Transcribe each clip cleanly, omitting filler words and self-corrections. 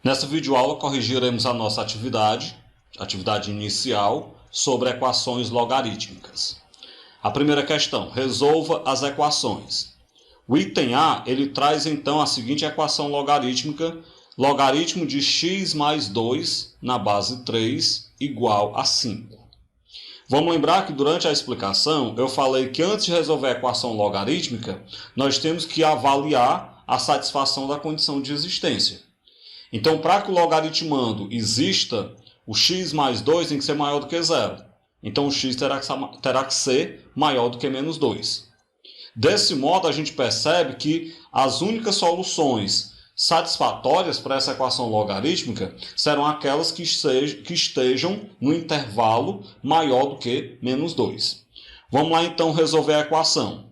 Nessa videoaula corrigiremos a nossa atividade inicial sobre equações logarítmicas. A primeira questão, resolva as equações. O item A, ele traz então a seguinte equação logarítmica, logaritmo de x mais 2 na base 3 igual a 5. Vamos lembrar que durante a explicação eu falei que antes de resolver a equação logarítmica, nós temos que avaliar a satisfação da condição de existência. Então, para que o logaritmando exista, o x mais 2 tem que ser maior do que zero. Então, o x terá que ser maior do que menos 2. Desse modo, a gente percebe que as únicas soluções satisfatórias para essa equação logarítmica serão aquelas que estejam no intervalo maior do que menos 2. Vamos lá, então, resolver a equação.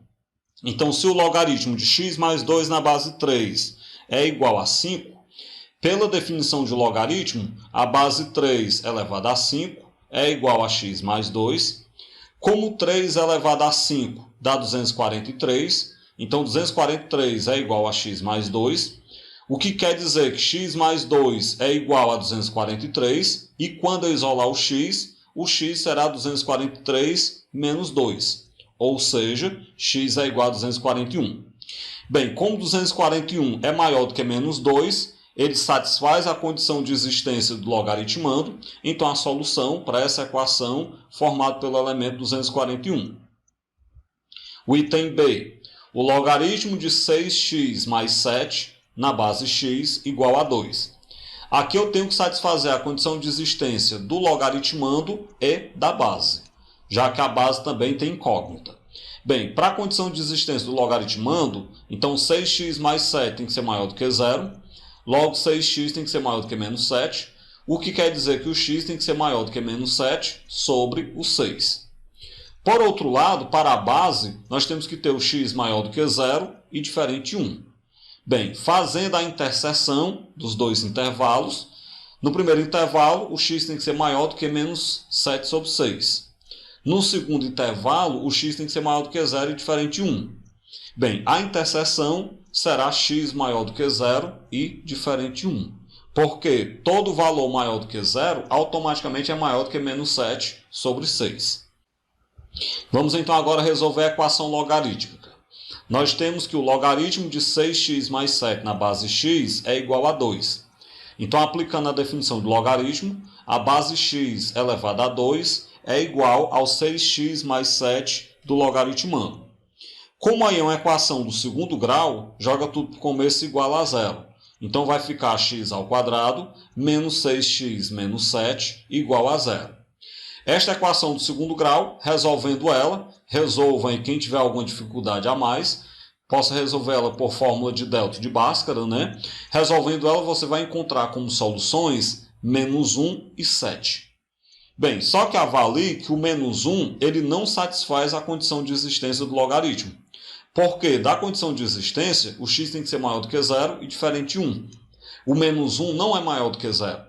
Então, se o logaritmo de x mais 2 na base 3 é igual a 5, pela definição de logaritmo, a base 3 elevado a 5 é igual a x mais 2. Como 3 elevado a 5 dá 243, então 243 é igual a x mais 2, o que quer dizer que x mais 2 é igual a 243, e quando eu isolar o x será 243 menos 2, ou seja, x é igual a 241. Bem, como 241 é maior do que menos 2, ele satisfaz a condição de existência do logaritmando, então a solução para essa equação formada pelo elemento 241. O item B, o logaritmo de 6x mais 7 na base x igual a 2. Aqui eu tenho que satisfazer a condição de existência do logaritmando e da base, já que a base também tem incógnita. Bem, para a condição de existência do logaritmando, então 6x mais 7 tem que ser maior do que zero. Logo, 6x tem que ser maior do que menos 7, o que quer dizer que o x tem que ser maior do que menos 7 sobre o 6. Por outro lado, para a base, nós temos que ter o x maior do que 0 e diferente 1. Bem, fazendo a interseção dos dois intervalos, no primeiro intervalo, o x tem que ser maior do que menos 7 sobre 6. No segundo intervalo, o x tem que ser maior do que 0 e diferente 1. Bem, a interseção será x maior do que 0 e diferente 1. Porque todo valor maior do que 0 automaticamente é maior do que menos 7 sobre 6. Vamos então agora resolver a equação logarítmica. Nós temos que o logaritmo de 6x mais 7 na base x é igual a 2. Então, aplicando a definição do logaritmo, a base x elevada a 2 é igual ao 6x mais 7 do logaritmando. Como aí é uma equação do segundo grau, joga tudo para o começo igual a zero. Então vai ficar x ao quadrado menos 6x menos 7 igual a zero. Esta equação do segundo grau, resolvendo ela, resolva em quem tiver alguma dificuldade a mais, possa resolver ela por fórmula de delta de Bhaskara, né? Resolvendo ela, você vai encontrar como soluções menos 1 e 7. Bem, só que avalie que o menos 1 ele não satisfaz a condição de existência do logaritmo. Porque da condição de existência, o x tem que ser maior do que 0 e diferente 1. O menos 1 não é maior do que 0.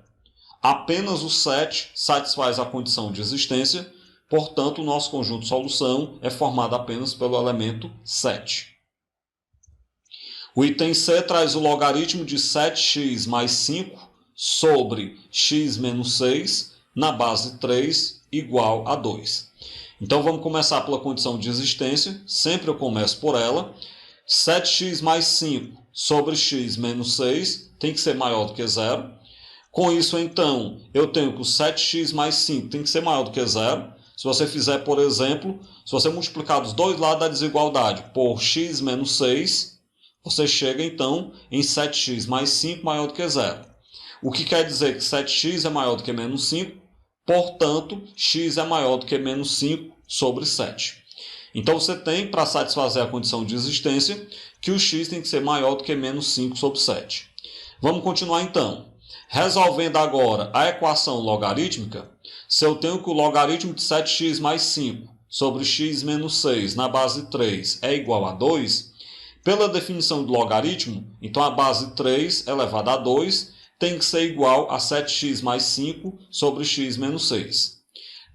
Apenas o 7 satisfaz a condição de existência, portanto, o nosso conjunto de solução é formado apenas pelo elemento 7. O item C traz o logaritmo de 7x mais 5 sobre x menos 6 na base 3 igual a 2. Então, vamos começar pela condição de existência. Sempre eu começo por ela. 7x mais 5 sobre x menos 6 tem que ser maior do que 0. Com isso, então, eu tenho que o 7x mais 5 tem que ser maior do que 0. Se você fizer, por exemplo, se você multiplicar dos dois lados da desigualdade por x menos 6, você chega, então, em 7x mais 5 maior do que 0. O que quer dizer que 7x é maior do que menos 5. Portanto, x é maior do que menos 5 sobre 7. Então, você tem, para satisfazer a condição de existência, que o x tem que ser maior do que menos 5 sobre 7. Vamos continuar, então. Resolvendo agora a equação logarítmica, se eu tenho que o logaritmo de 7x mais 5 sobre x menos 6 na base 3 é igual a 2, pela definição do logaritmo, então a base 3 elevada a 2 tem que ser igual a 7x mais 5 sobre x menos 6.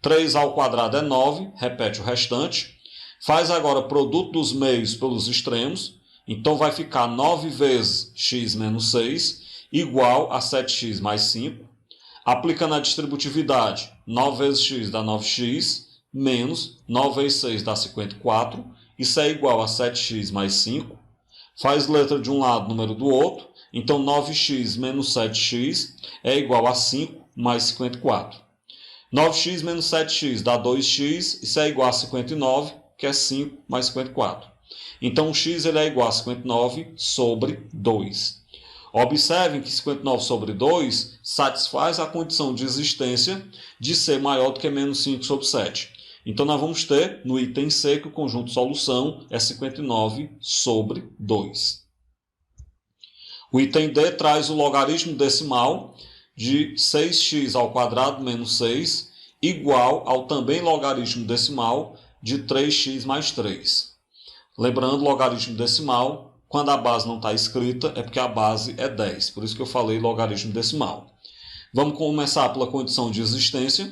3 ao quadrado é 9, repete o restante. Faz agora produto dos meios pelos extremos. Então vai ficar 9 vezes x menos 6. igual a 7x mais 5. Aplicando a distributividade, 9 vezes x dá 9x, menos 9 vezes 6 dá 54. Isso é igual a 7x mais 5. Faz letra de um lado, número do outro. Então, 9x menos 7x é igual a 5 mais 54. 9x menos 7x dá 2x. Isso é igual a 59, que é 5 mais 54. Então, o x ele é igual a 59 sobre 2. Observem que 59 sobre 2 satisfaz a condição de existência de ser maior do que menos 5 sobre 7. Então, nós vamos ter no item C que o conjunto de solução é 59 sobre 2. O item D traz o logaritmo decimal de 6x ao quadrado menos 6 igual ao também logaritmo decimal de 3x mais 3. Lembrando, logaritmo decimal, quando a base não está escrita, é porque a base é 10. Por isso que eu falei logaritmo decimal. Vamos começar pela condição de existência.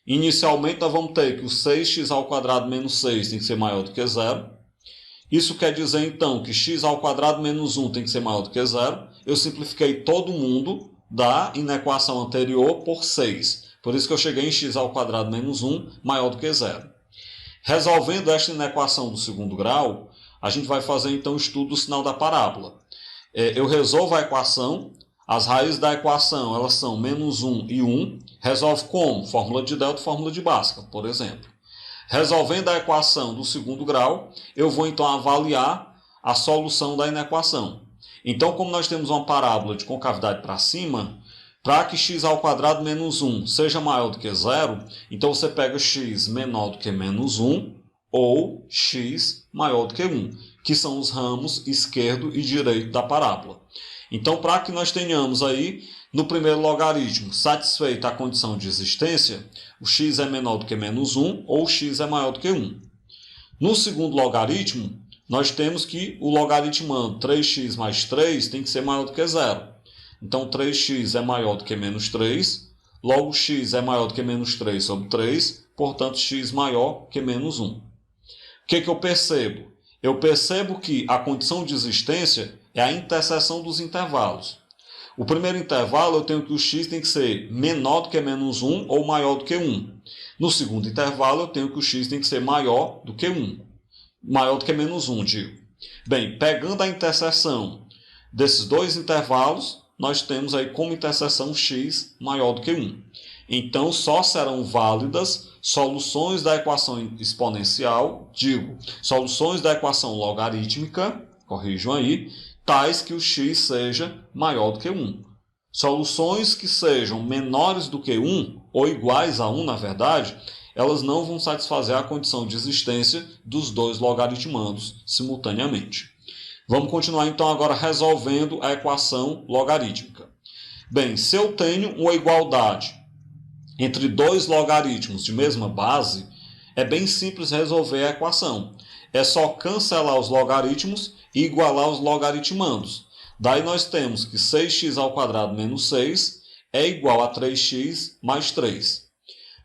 Inicialmente, nós vamos ter que o 6x ao quadrado menos 6 tem que ser maior do que 0. Isso quer dizer, então, que x ao quadrado menos 1 tem que ser maior do que 0. Eu simplifiquei todo mundo da inequação anterior por 6. Por isso que eu cheguei em x ao quadrado menos 1 maior do que 0. Resolvendo esta inequação do segundo grau, a gente vai fazer então o estudo do sinal da parábola. Eu resolvo a equação, as raízes da equação elas são menos 1 e 1. Resolve como? Fórmula de delta e fórmula de Bhaskara, por exemplo. Resolvendo a equação do segundo grau, eu vou então avaliar a solução da inequação. Então, como nós temos uma parábola de concavidade para cima, para que x ao quadrado menos 1 seja maior do que 0, então você pega x menor do que menos 1 ou x maior do que 1, que são os ramos esquerdo e direito da parábola. Então, para que nós tenhamos aí, no primeiro logaritmo, satisfeita a condição de existência, o x é menor do que menos 1 ou o x é maior do que 1. No segundo logaritmo, nós temos que o logaritmando 3x mais 3 tem que ser maior do que 0. Então, 3x é maior do que menos 3, logo x é maior do que menos 3 sobre 3, portanto, x maior que menos 1. O que eu percebo? Eu percebo que a condição de existência é a interseção dos intervalos. O primeiro intervalo eu tenho que o x tem que ser menor do que menos 1 ou maior do que 1. No segundo intervalo eu tenho que o x tem que ser maior do que 1. Maior do que menos 1, digo. Bem, pegando a interseção desses dois intervalos, nós temos aí como interseção x maior do que 1. Então, só serão válidas soluções da equação exponencial, soluções da equação logarítmica, corrijam aí, tais que o x seja maior do que 1. Soluções que sejam menores do que 1, ou iguais a 1, na verdade, elas não vão satisfazer a condição de existência dos dois logaritmandos simultaneamente. Vamos continuar então agora resolvendo a equação logarítmica. Bem, se eu tenho uma igualdade entre dois logaritmos de mesma base, é bem simples resolver a equação. É só cancelar os logaritmos e igualar os logaritmandos. Daí nós temos que 6x ao quadrado menos 6 é igual a 3x mais 3.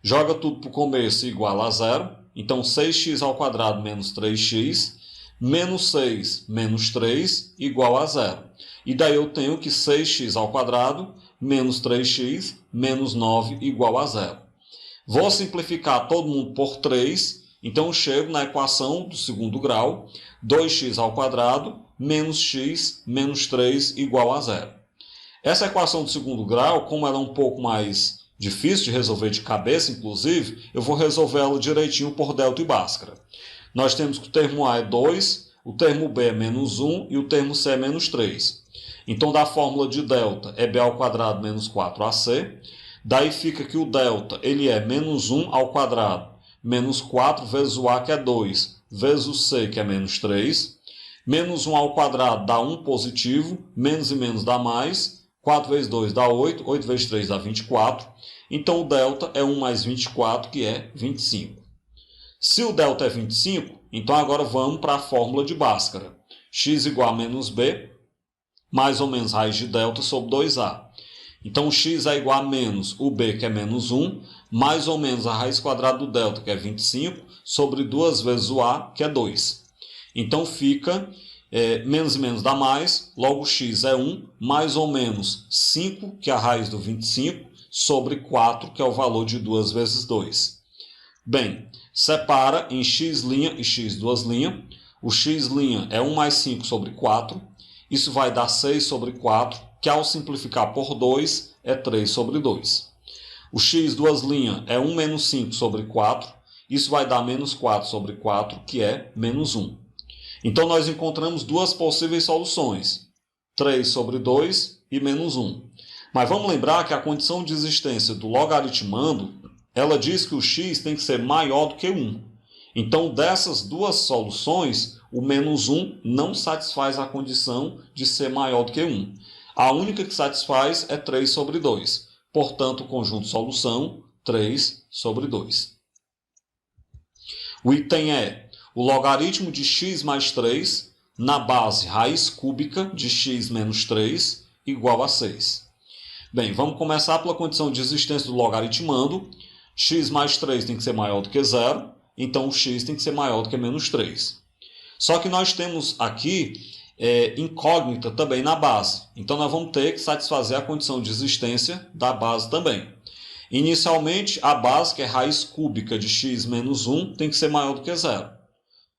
Joga tudo para o começo e iguala a 0. Então, 6x ao quadrado menos 3x, menos 6 menos 3 igual a 0. E daí eu tenho que 6x ao quadrado menos 3x menos 9 igual a 0. Vou simplificar todo mundo por 3. Então, eu chego na equação do segundo grau, 2x ao quadrado menos x menos 3 igual a 0. Essa equação do segundo grau, como ela é um pouco mais difícil de resolver de cabeça, inclusive, eu vou resolver ela direitinho por delta e Bhaskara. Nós temos que o termo A é 2, o termo B é menos 1 e o termo C é menos 3. Então, da fórmula de delta é B ao quadrado menos 4AC. Daí fica que o delta ele é menos 1 ao quadrado menos 4 vezes o A, que é 2, vezes o C, que é menos 3. Menos 1 ao quadrado dá 1 positivo, menos e menos dá mais. 4 vezes 2 dá 8, 8 vezes 3 dá 24. Então, o delta é 1 mais 24, que é 25. Se o delta é 25, então agora vamos para a fórmula de Bhaskara. X igual a menos B, mais ou menos raiz de delta sobre 2A. Então, o x é igual a menos o b, que é menos 1, mais ou menos a raiz quadrada do delta, que é 25, sobre 2 vezes o a, que é 2. Então, fica menos e menos dá mais, logo x é 1, mais ou menos 5, que é a raiz do 25, sobre 4, que é o valor de 2 vezes 2. Bem, separa em x' e x duas linhas. O x' é 1 mais 5 sobre 4. Isso vai dar 6 sobre 4, que ao simplificar por 2 é 3 sobre 2. O x duas linhas é 1 menos 5 sobre 4. Isso vai dar menos 4 sobre 4, que é menos 1. Então, nós encontramos duas possíveis soluções, 3 sobre 2 e menos 1. Mas vamos lembrar que a condição de existência do logaritmando, ela diz que o x tem que ser maior do que 1. Então, dessas duas soluções, o menos 1 não satisfaz a condição de ser maior do que 1. A única que satisfaz é 3 sobre 2. Portanto, o conjunto solução, 3 sobre 2. O item é o logaritmo de x mais 3 na base raiz cúbica de x menos 3 igual a 6. Bem, vamos começar pela condição de existência do logaritmando. X mais 3 tem que ser maior do que 0, então o x tem que ser maior do que menos 3. Só que nós temos aqui incógnita também na base. Então, nós vamos ter que satisfazer a condição de existência da base também. Inicialmente, a base, que é raiz cúbica de x menos 1, tem que ser maior do que 0.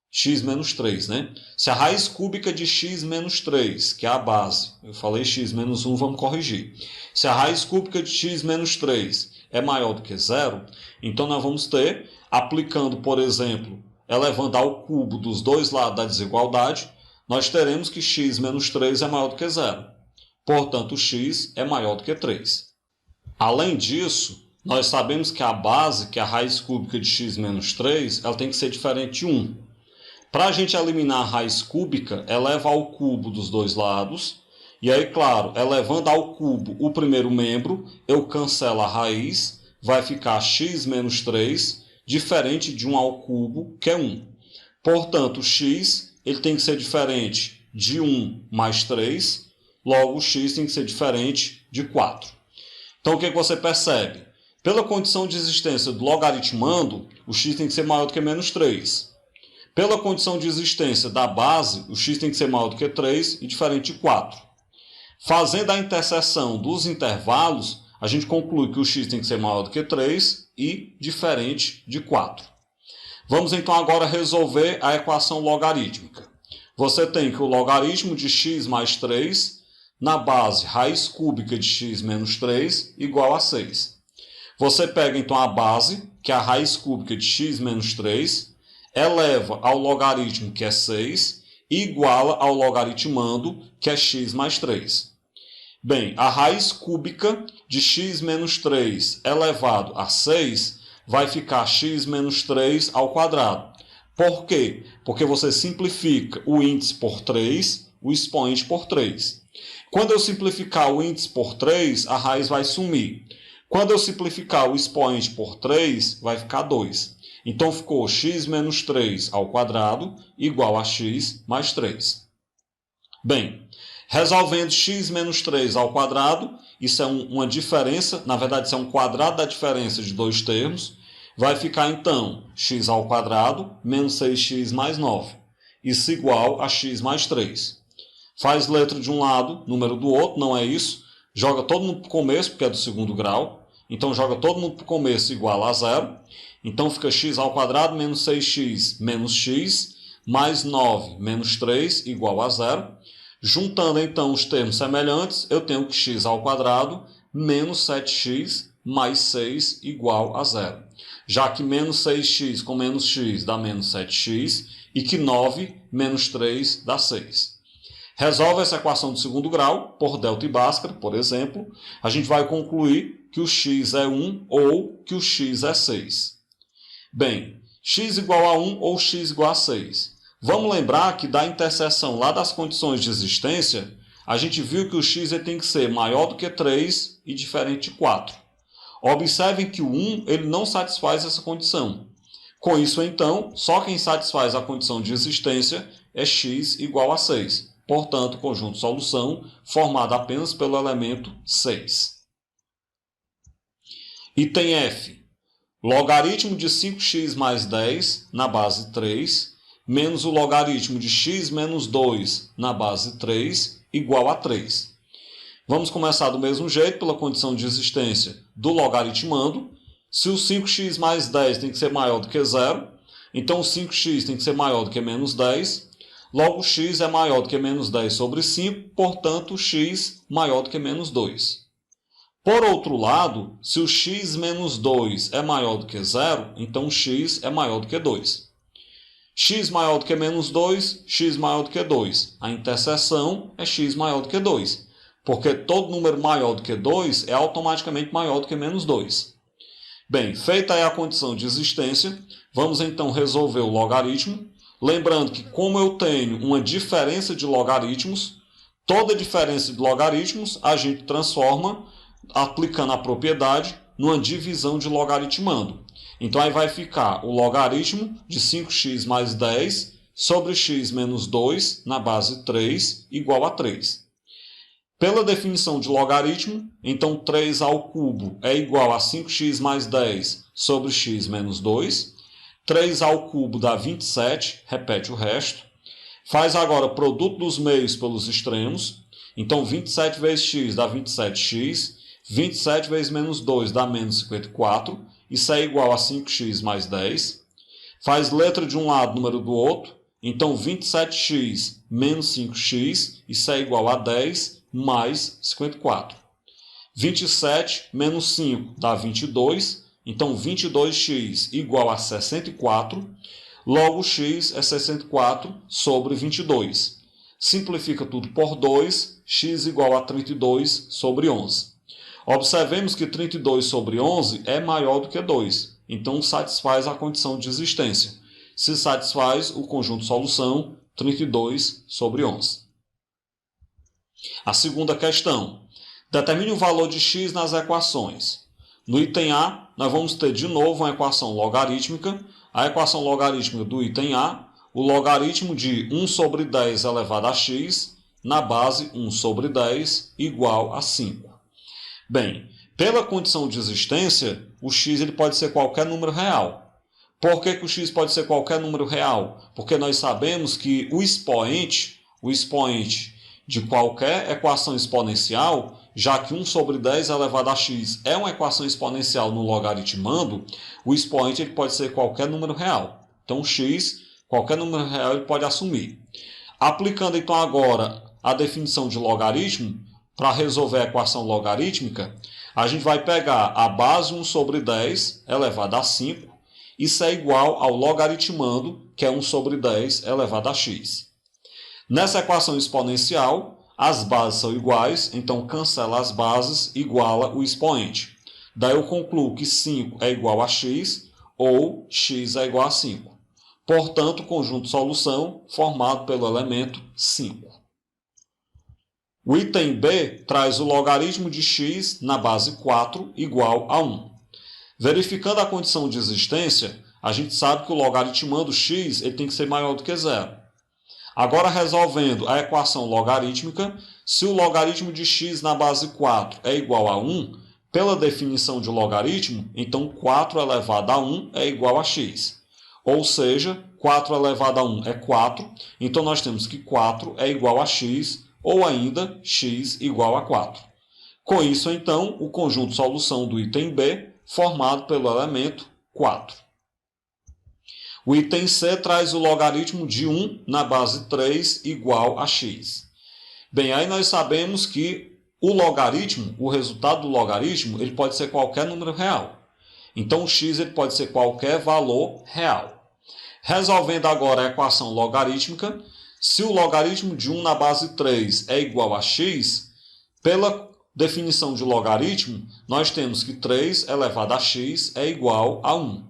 X menos 3, né? Se a raiz cúbica de x menos 3, que é a base, eu falei x menos 1, vamos corrigir. Se a raiz cúbica de x menos 3 é maior do que 0, então nós vamos ter, aplicando, por exemplo, elevando ao cubo dos dois lados da desigualdade, nós teremos que x menos 3 é maior do que 0. Portanto, o x é maior do que 3. Além disso, nós sabemos que a base, que é a raiz cúbica de x menos 3, ela tem que ser diferente de 1. Para a gente eliminar a raiz cúbica, eleva ao cubo dos dois lados. E aí, claro, elevando ao cubo o primeiro membro, eu cancelo a raiz, vai ficar x menos 3, diferente de 1 ao cubo, que é 1. Portanto, o x ele tem que ser diferente de 1 mais 3, logo o x tem que ser diferente de 4. Então, o que você percebe? Pela condição de existência do logaritmando, o x tem que ser maior do que menos 3. Pela condição de existência da base, o x tem que ser maior do que 3 e diferente de 4. Fazendo a interseção dos intervalos, a gente conclui que o x tem que ser maior do que 3 e diferente de 4. Vamos então agora resolver a equação logarítmica. Você tem que o logaritmo de x mais 3 na base raiz cúbica de x menos 3 igual a 6. Você pega então a base, que é a raiz cúbica de x menos 3, eleva ao logaritmo, que é 6, e iguala ao logaritmando, que é x mais 3. Bem, a raiz cúbica de x menos 3 elevado a 6 vai ficar x menos 3 ao quadrado. Por quê? Porque você simplifica o índice por 3, o expoente por 3. Quando eu simplificar o índice por 3, a raiz vai sumir. Quando eu simplificar o expoente por 3, vai ficar 2. Então, ficou x menos 3 ao quadrado igual a x mais 3. Bem, resolvendo x menos 3 ao quadrado, isso é uma diferença, na verdade, isso é um quadrado da diferença de dois termos. Vai ficar, então, x ao quadrado menos 6x mais 9. Isso igual a x mais 3. Faz letra de um lado, número do outro, não é isso. Joga todo mundo para o começo, porque é do segundo grau. Então, joga todo mundo para o começo igual a 0. Então, fica x ao quadrado menos 6x menos x mais 9 menos 3 igual a 0. Juntando, então, os termos semelhantes, eu tenho que x ao quadrado menos 7x mais 6 igual a 0. Já que menos 6x com menos x dá menos 7x e que 9 menos 3 dá 6. Resolve essa equação do segundo grau, por delta e Bhaskara, por exemplo. A gente vai concluir que o x é 1 ou que o x é 6. Bem, x igual a 1 ou x igual a 6. Vamos lembrar que da interseção lá das condições de existência, a gente viu que o x tem que ser maior do que 3 e diferente de 4. Observem que o 1 ele não satisfaz essa condição. Com isso, então, só quem satisfaz a condição de existência é x igual a 6. Portanto, conjunto solução formado apenas pelo elemento 6. Item F. Logaritmo de 5x mais 10 na base 3 menos o logaritmo de x menos 2 na base 3 igual a 3. Vamos começar do mesmo jeito, pela condição de existência do logaritmando. Se o 5x mais 10 tem que ser maior do que 0, então o 5x tem que ser maior do que menos 10. Logo, x é maior do que menos 10 sobre 5, portanto, x maior do que menos 2. Por outro lado, se o x menos 2 é maior do que 0, então x é maior do que 2. X maior do que menos 2, x maior do que 2. A interseção é x maior do que 2, porque todo número maior do que 2 é automaticamente maior do que menos 2. Bem, feita aí a condição de existência, vamos então resolver o logaritmo. Lembrando que, como eu tenho uma diferença de logaritmos, toda diferença de logaritmos a gente transforma, aplicando a propriedade, numa divisão de logaritmando. Então aí vai ficar o logaritmo de 5x mais 10 sobre x menos 2 na base 3 igual a 3. Pela definição de logaritmo, então 3 ao cubo é igual a 5x mais 10 sobre x menos 2. 3 ao cubo dá 27, repete o resto. Faz agora produto dos meios pelos extremos. Então 27 vezes x dá 27x. 27 vezes menos 2 dá menos 54. Isso é igual a 5x mais 10. Faz letra de um lado, número do outro. Então 27x menos 5x, isso é igual a 10 mais 54. 27 menos 5 dá 22. Então 22x igual a 64. Logo x é 64 sobre 22. Simplifica tudo por 2, x igual a 32 sobre 11. Observemos que 32 sobre 11 é maior do que 2, então satisfaz a condição de existência. Se satisfaz o conjunto solução 32 sobre 11. A segunda questão. Determine o valor de x nas equações. No item A, nós vamos ter de novo uma equação logarítmica. A equação logarítmica do item A, o logaritmo de 1 sobre 10 elevado a x, na base 1 sobre 10 igual a 5. Bem, pela condição de existência, o x ele pode ser qualquer número real. Por que o x pode ser qualquer número real? Porque nós sabemos que o expoente de qualquer equação exponencial, já que 1 sobre 10 elevado a x é uma equação exponencial no logaritmando, o expoente ele pode ser qualquer número real. Então, x, qualquer número real, ele pode assumir. Aplicando então agora a definição de logaritmo, para resolver a equação logarítmica, a gente vai pegar a base 1 sobre 10 elevado a 5. Isso é igual ao logaritmando, que é 1 sobre 10 elevado a x. Nessa equação exponencial, as bases são iguais, então cancela as bases, iguala o expoente. Daí eu concluo que 5 é igual a x, ou x é igual a 5. Portanto, o conjunto solução formado pelo elemento 5. O item B traz o logaritmo de x na base 4 igual a 1. Verificando a condição de existência, a gente sabe que o logaritmando x ele tem que ser maior do que 0. Agora, resolvendo a equação logarítmica, se o logaritmo de x na base 4 é igual a 1, pela definição de logaritmo, então 4 elevado a 1 é igual a x. Ou seja, 4 elevado a 1 é 4, então nós temos que 4 é igual a x, ou ainda x igual a 4. Com isso, então, o conjunto solução do item B, formado pelo elemento 4. O item C traz o logaritmo de 1 na base 3 igual a x. Bem, aí nós sabemos que o logaritmo, o resultado do logaritmo, ele pode ser qualquer número real. Então, o x ele pode ser qualquer valor real. Resolvendo agora a equação logarítmica, se o logaritmo de 1 na base 3 é igual a x, pela definição de logaritmo, nós temos que 3 elevado a x é igual a 1.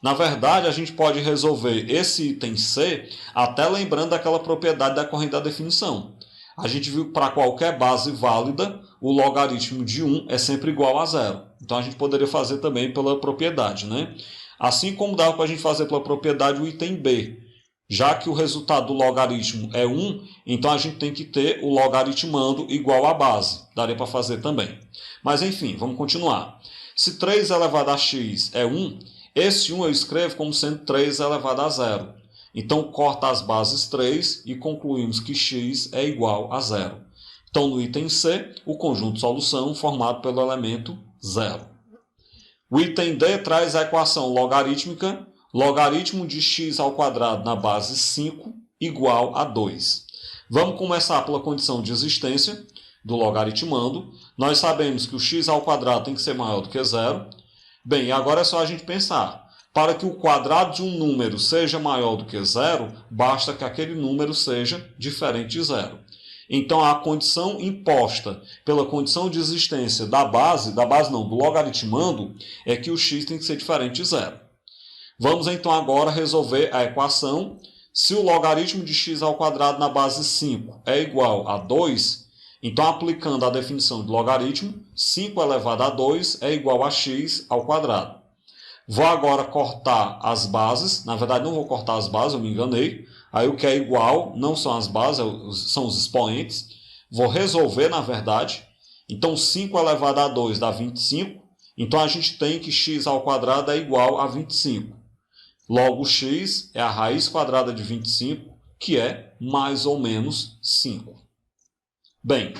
Na verdade, a gente pode resolver esse item C até lembrando daquela propriedade decorrente da definição. A gente viu que para qualquer base válida, o logaritmo de 1 é sempre igual a 0. Então, a gente poderia fazer também pela propriedade, né? Assim como dava para a gente fazer pela propriedade o item B. Já que o resultado do logaritmo é 1, então a gente tem que ter o logaritmando igual à base. Daria para fazer também. Mas enfim, vamos continuar. Se 3 elevado a x é 1, esse 1 eu escrevo como sendo 3 elevado a 0. Então, corta as bases 3 e concluímos que x é igual a 0. Então, no item C, o conjunto de solução formado pelo elemento 0. O item D traz a equação logarítmica, logaritmo de x ao quadrado na base 5 igual a 2. Vamos começar pela condição de existência do logaritmando. Nós sabemos que o x ao quadrado tem que ser maior do que 0. Bem, agora é só a gente pensar. Para que o quadrado de um número seja maior do que 0, basta que aquele número seja diferente de 0. Então, a condição imposta pela condição de existência do logaritmando, é que o x tem que ser diferente de 0. Vamos então agora resolver a equação. Se o logaritmo de x ao quadrado na base 5 é igual a 2, então aplicando a definição de logaritmo, 5 elevado a 2 é igual a x ao quadrado. Vou agora cortar as bases. Na verdade, não vou cortar as bases, eu me enganei. Aí o que é igual não são as bases, são os expoentes. Vou resolver, na verdade. Então, 5 elevado a 2 dá 25. Então, a gente tem que x ao quadrado é igual a 25. Logo, x é a raiz quadrada de 25, que é mais ou menos 5. Bem,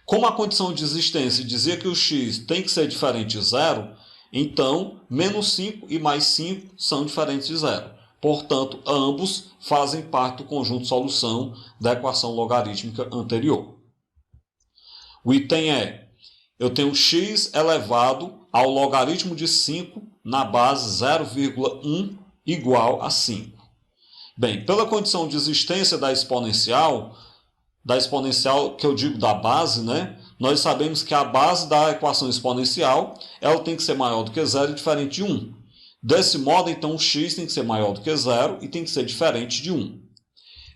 como a condição de existência dizia que o x tem que ser diferente de 0, então, menos 5 e mais 5 são diferentes de 0. Portanto, ambos fazem parte do conjunto de solução da equação logarítmica anterior. O item E. Eu tenho x elevado ao logaritmo de 5 na base 0,1 igual a 5. Bem, pela condição de existência da exponencial que eu digo da base, nós sabemos que a base da equação exponencial ela tem que ser maior do que 0 e diferente de 1. Desse modo, então, o x tem que ser maior do que 0 e tem que ser diferente de 1.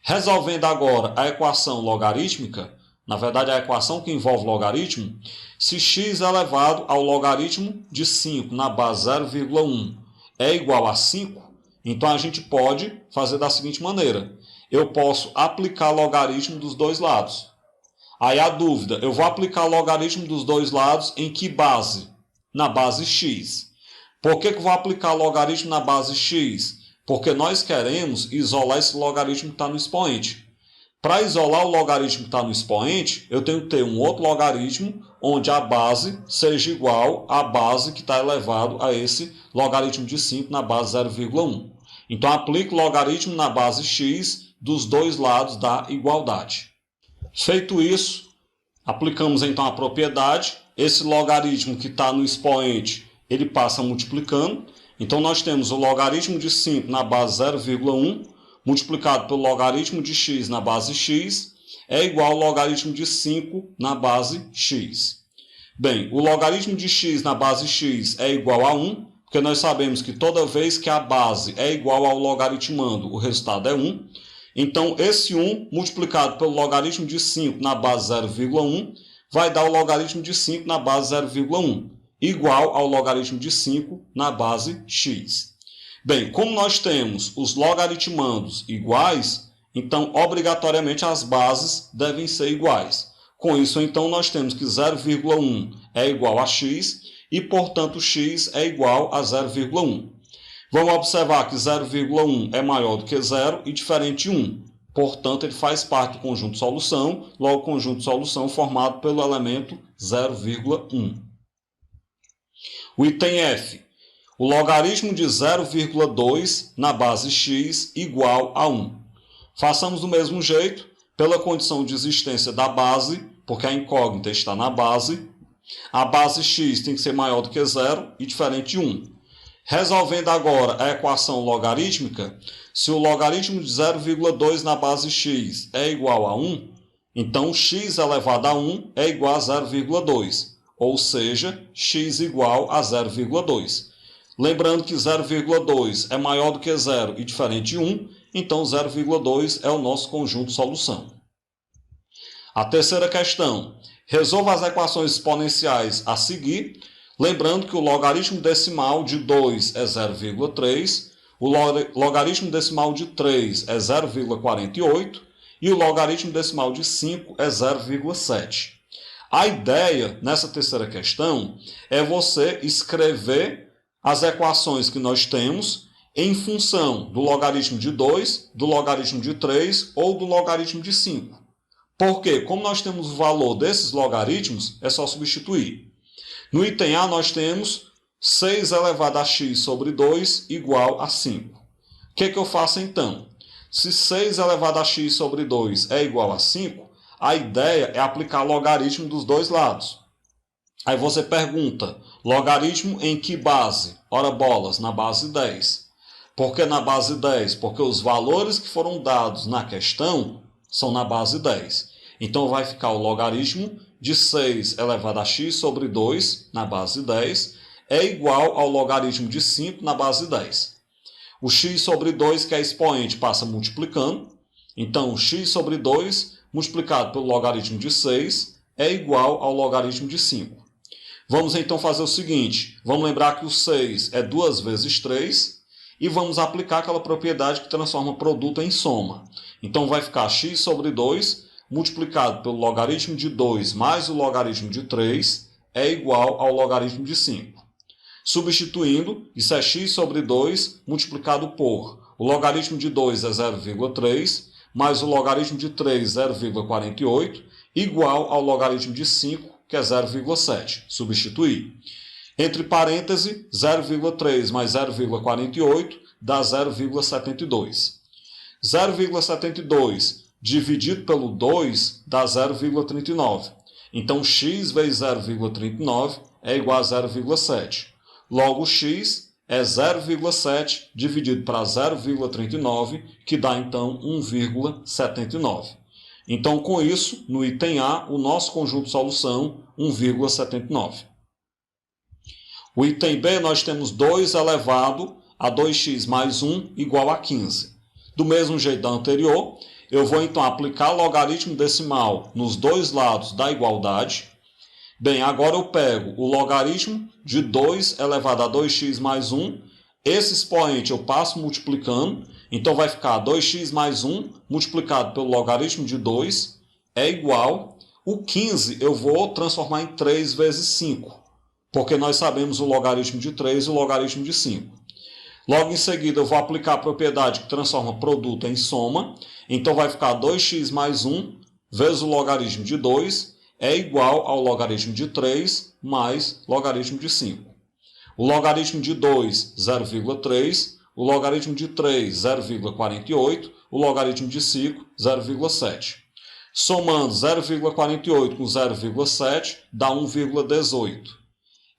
Resolvendo agora a equação logarítmica, na verdade a equação que envolve logaritmo, se x elevado ao logaritmo de 5 na base 0,1 é igual a 5, então a gente pode fazer da seguinte maneira. Eu posso aplicar logaritmo dos dois lados. Aí a dúvida, eu vou aplicar logaritmo dos dois lados em que base? Na base x. Por que eu vou aplicar logaritmo na base x? Porque nós queremos isolar esse logaritmo que está no expoente. Para isolar o logaritmo que está no expoente, eu tenho que ter um outro logaritmo onde a base seja igual à base que está elevado a esse logaritmo de 5 na base 0,1. Então, aplico logaritmo na base x dos dois lados da igualdade. Feito isso, aplicamos então a propriedade. Esse logaritmo que está no expoente, ele passa multiplicando. Então, nós temos o logaritmo de 5 na base 0,1 multiplicado pelo logaritmo de x na base x é igual ao logaritmo de 5 na base x. Bem, o logaritmo de x na base x é igual a 1, porque nós sabemos que toda vez que a base é igual ao logaritmando, o resultado é 1. Então, esse 1 multiplicado pelo logaritmo de 5 na base 0,1 vai dar o logaritmo de 5 na base 0,1, igual ao logaritmo de 5 na base x. Bem, como nós temos os logaritmandos iguais, então, obrigatoriamente, as bases devem ser iguais. Com isso, então, nós temos que 0,1 é igual a x e, portanto, x é igual a 0,1. Vamos observar que 0,1 é maior do que 0 e diferente de 1. Portanto, ele faz parte do conjunto de solução, logo o conjunto de solução formado pelo elemento 0,1. O item F. O logaritmo de 0,2 na base x igual a 1. Façamos do mesmo jeito, pela condição de existência da base, porque a incógnita está na base, a base x tem que ser maior do que 0 e diferente de 1. Resolvendo agora a equação logarítmica, se o logaritmo de 0,2 na base x é igual a 1, então x elevado a 1 é igual a 0,2, ou seja, x igual a 0,2. Lembrando que 0,2 é maior do que 0 e diferente de 1, então 0,2 é o nosso conjunto de solução. A terceira questão. Resolva as equações exponenciais a seguir, lembrando que o logaritmo decimal de 2 é 0,3, o logaritmo decimal de 3 é 0,48 e o logaritmo decimal de 5 é 0,7. A ideia nessa terceira questão é você escrever as equações que nós temos em função do logaritmo de 2, do logaritmo de 3 ou do logaritmo de 5. Porque, como nós temos o valor desses logaritmos, é só substituir. No item A, nós temos 6 elevado a x sobre 2 igual a 5. O que eu faço então? Se 6 elevado a x sobre 2 é igual a 5, a ideia é aplicar logaritmo dos dois lados. Aí você pergunta, logaritmo em que base? Ora bolas, na base 10. Por que na base 10? Porque os valores que foram dados na questão são na base 10. Então vai ficar o logaritmo de 6 elevado a x sobre 2 na base 10 é igual ao logaritmo de 5 na base 10. O x sobre 2, que é expoente, passa multiplicando. Então, o x sobre 2 multiplicado pelo logaritmo de 6 é igual ao logaritmo de 5. Vamos então fazer o seguinte, vamos lembrar que o 6 é 2 vezes 3 e vamos aplicar aquela propriedade que transforma produto em soma. Então vai ficar x sobre 2 multiplicado pelo logaritmo de 2 mais o logaritmo de 3 é igual ao logaritmo de 5. Substituindo, isso é x sobre 2 multiplicado por o logaritmo de 2 é 0,3 mais o logaritmo de 3, 0,48, igual ao logaritmo de 5, que é 0,7. Substituir. Entre parênteses, 0,3 mais 0,48 dá 0,72. 0,72 dividido pelo 2 dá 0,39. Então, x vezes 0,39 é igual a 0,7. Logo, x é 0,7 dividido para 0,39, que dá então 1,79. Então, com isso, no item A, o nosso conjunto de solução, 1,79. O item B, nós temos 2 elevado a 2x mais 1 igual a 15. Do mesmo jeito da anterior, eu vou então aplicar logaritmo decimal nos dois lados da igualdade. Bem, agora eu pego o logaritmo de 2 elevado a 2x mais 1. Esse expoente eu passo multiplicando. Então vai ficar 2x mais 1 multiplicado pelo logaritmo de 2 é igual. O 15 eu vou transformar em 3 vezes 5. Porque nós sabemos o logaritmo de 3 e o logaritmo de 5. Logo em seguida eu vou aplicar a propriedade que transforma produto em soma. Então vai ficar 2x mais 1 vezes o logaritmo de 2 é igual ao logaritmo de 3 mais logaritmo de 5. O logaritmo de 2, 0,3. O logaritmo de 3, 0,48. O logaritmo de 5, 0,7. Somando 0,48 com 0,7 dá 1,18.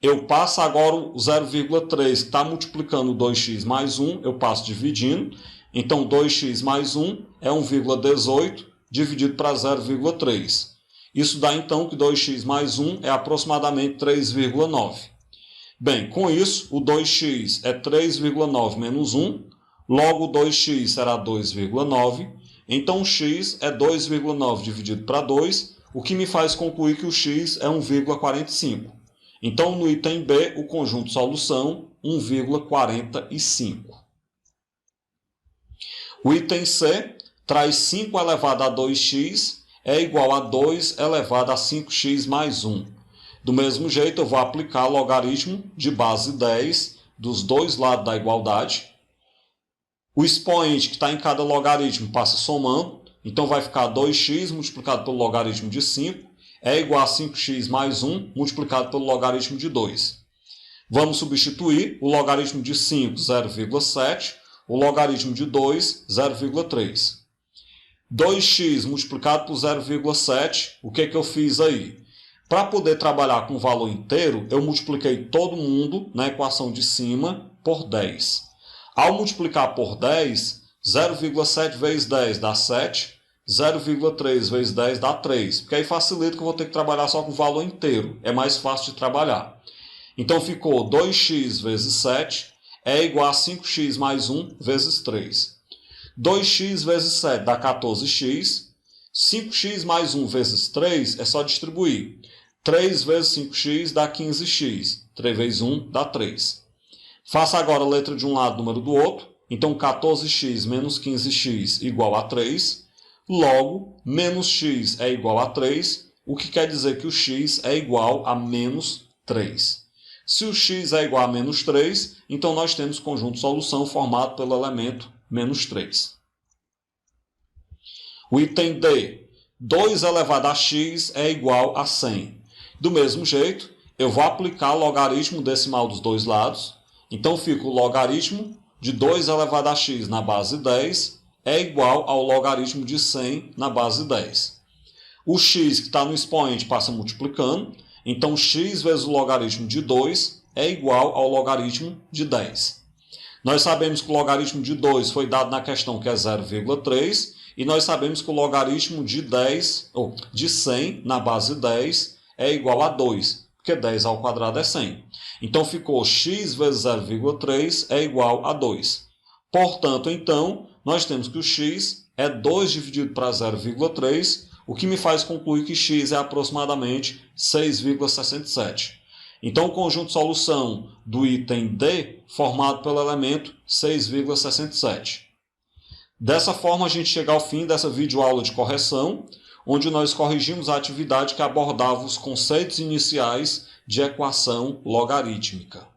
Eu passo agora o 0,3 que está multiplicando 2x mais 1, eu passo dividindo. Então 2x mais 1 é 1,18 dividido para 0,3. Isso dá então que 2x mais 1 é aproximadamente 3,9. Bem, com isso, o 2x é 3,9 menos 1, logo o 2x será 2,9. Então o x é 2,9 dividido para 2, o que me faz concluir que o x é 1,45. Então, no item B, o conjunto solução, 1,45. O item C traz 5 elevado a 2x é igual a 2 elevado a 5x mais 1. Do mesmo jeito, eu vou aplicar logaritmo de base 10 dos dois lados da igualdade. O expoente que está em cada logaritmo passa somando. Então, vai ficar 2x multiplicado pelo logaritmo de 5 é igual a 5x mais 1 multiplicado pelo logaritmo de 2. Vamos substituir o logaritmo de 5, 0,7, o logaritmo de 2, 0,3. 2x multiplicado por 0,7, o que eu fiz aí? Para poder trabalhar com valor inteiro, eu multipliquei todo mundo na equação de cima por 10. Ao multiplicar por 10, 0,7 vezes 10 dá 7. 0,3 vezes 10 dá 3, porque aí facilita que eu vou ter que trabalhar só com o valor inteiro, é mais fácil de trabalhar. Então ficou 2x vezes 7 é igual a 5x mais 1 vezes 3. 2x vezes 7 dá 14x, 5x mais 1 vezes 3 é só distribuir. 3 vezes 5x dá 15x, 3 vezes 1 dá 3. Faça agora a letra de um lado, número do outro, então 14x menos 15x igual a 3. Logo, menos x é igual a 3, o que quer dizer que o x é igual a menos 3. Se o x é igual a menos 3, então nós temos conjunto solução formado pelo elemento menos 3. O item D, 2 elevado a x é igual a 100. Do mesmo jeito, eu vou aplicar logaritmo decimal dos dois lados. Então, fica o logaritmo de 2 elevado a x na base 10 é igual ao logaritmo de 100 na base 10. O x que está no expoente passa multiplicando. Então, x vezes o logaritmo de 2 é igual ao logaritmo de 10. Nós sabemos que o logaritmo de 2 foi dado na questão, que é 0,3. E nós sabemos que o logaritmo de 100 na base 10 é igual a 2, porque 10 ao quadrado é 100. Então, ficou x vezes 0,3 é igual a 2. Portanto, então, nós temos que o x é 2 dividido para 0,3, o que me faz concluir que x é aproximadamente 6,67. Então, o conjunto de solução do item D, formado pelo elemento 6,67. Dessa forma, a gente chega ao fim dessa videoaula de correção, onde nós corrigimos a atividade que abordava os conceitos iniciais de equação logarítmica.